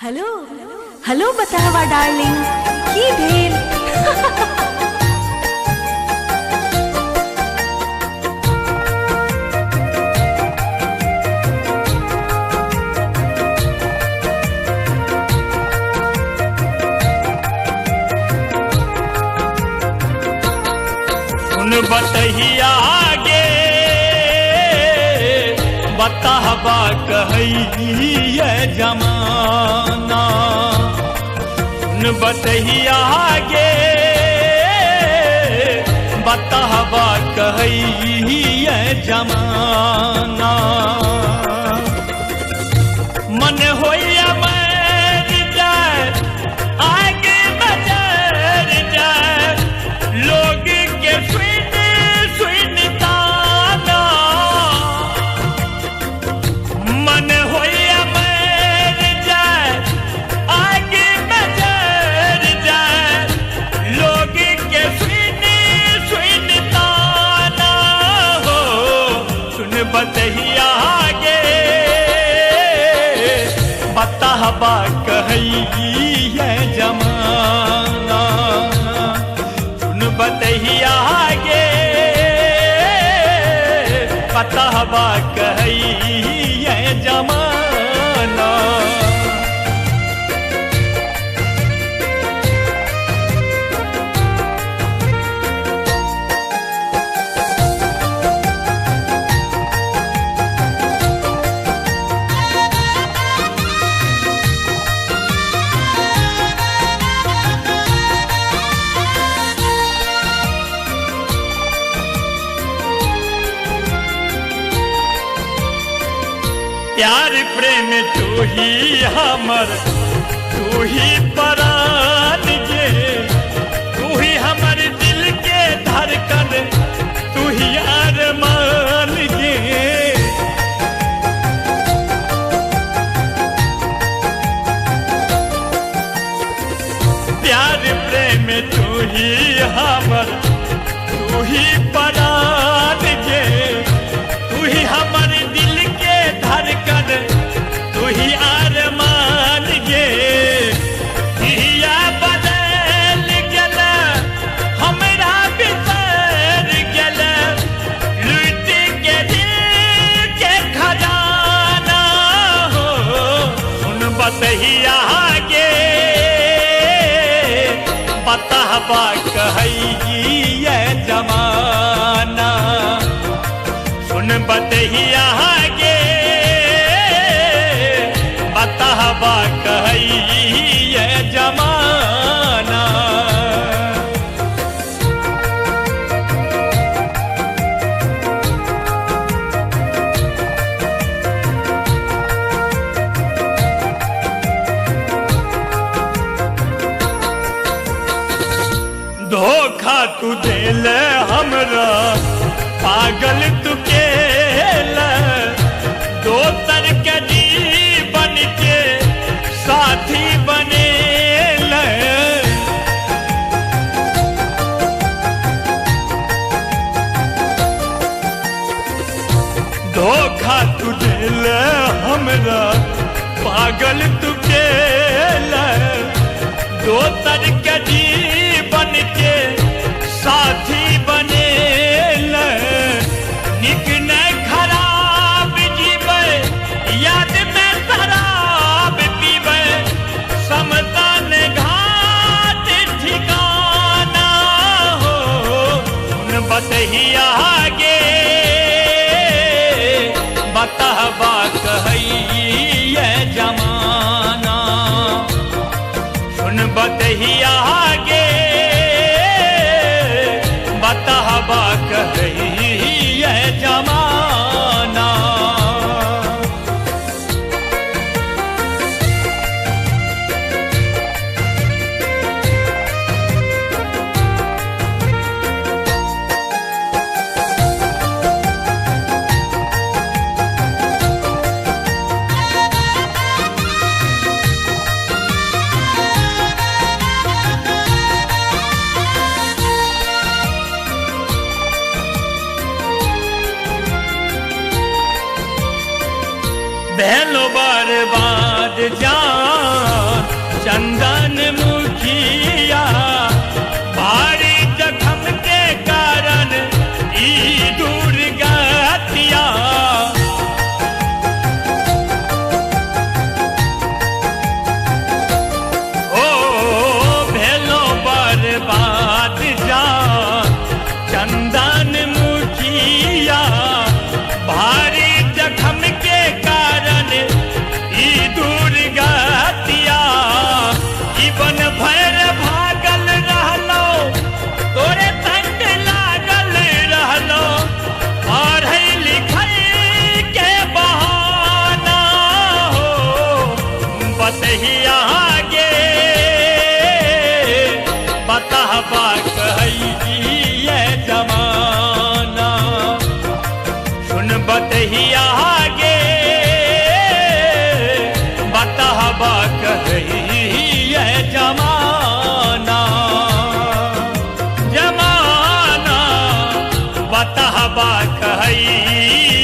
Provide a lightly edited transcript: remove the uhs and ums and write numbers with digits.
hello hello बतावा darling की भेल सुन बतहिया गे बताहबा कहिए जमाना सुन बतहिया गे बताहबा कहिए जमाना मन होइया मर जाए आगे बजर जाए लोग के सुन ताना मन होइया मर जाए आगे बजर जाए लोग के सुन ताना हो सुन बतहिया गे बताहबा कहिए जमाना सुन बतहिया गे बताहबा कहिए जमाना प्यार प्रेम तू ही हमर तू ही परान गे तू ही हमर दिल के धड़कन तू ही अरमान गे प्यार प्रेम तू ही हमर तू ही परान गे तू ही हमर दिल के धड़कन तू ही अरमान गे हिया बदल गेल हमरा बिसर गेल लूट के दिल के खजाना हो सुन बतहिया गे बताहबा कहिए जमाना सुन बतहिया गे बताहबा कहिए जमाना धोखा तू दिल हमरा पागल तू केल दोसर के जीवन के साथी बनेल धोखा तू दिल हमरा पागल तू केल दोसर के जीवन के साथी बनेल निक न खराब जीवे याद में शराब पीवे समतन घाट ठिकाना हो सुन बतहिया गे बताहबा कहिए जमाना सुन बतहिया ही आगे बतावा कही ये जमाना सुन ही आगे बतावा कही ये जमाना जमाना बतावा कही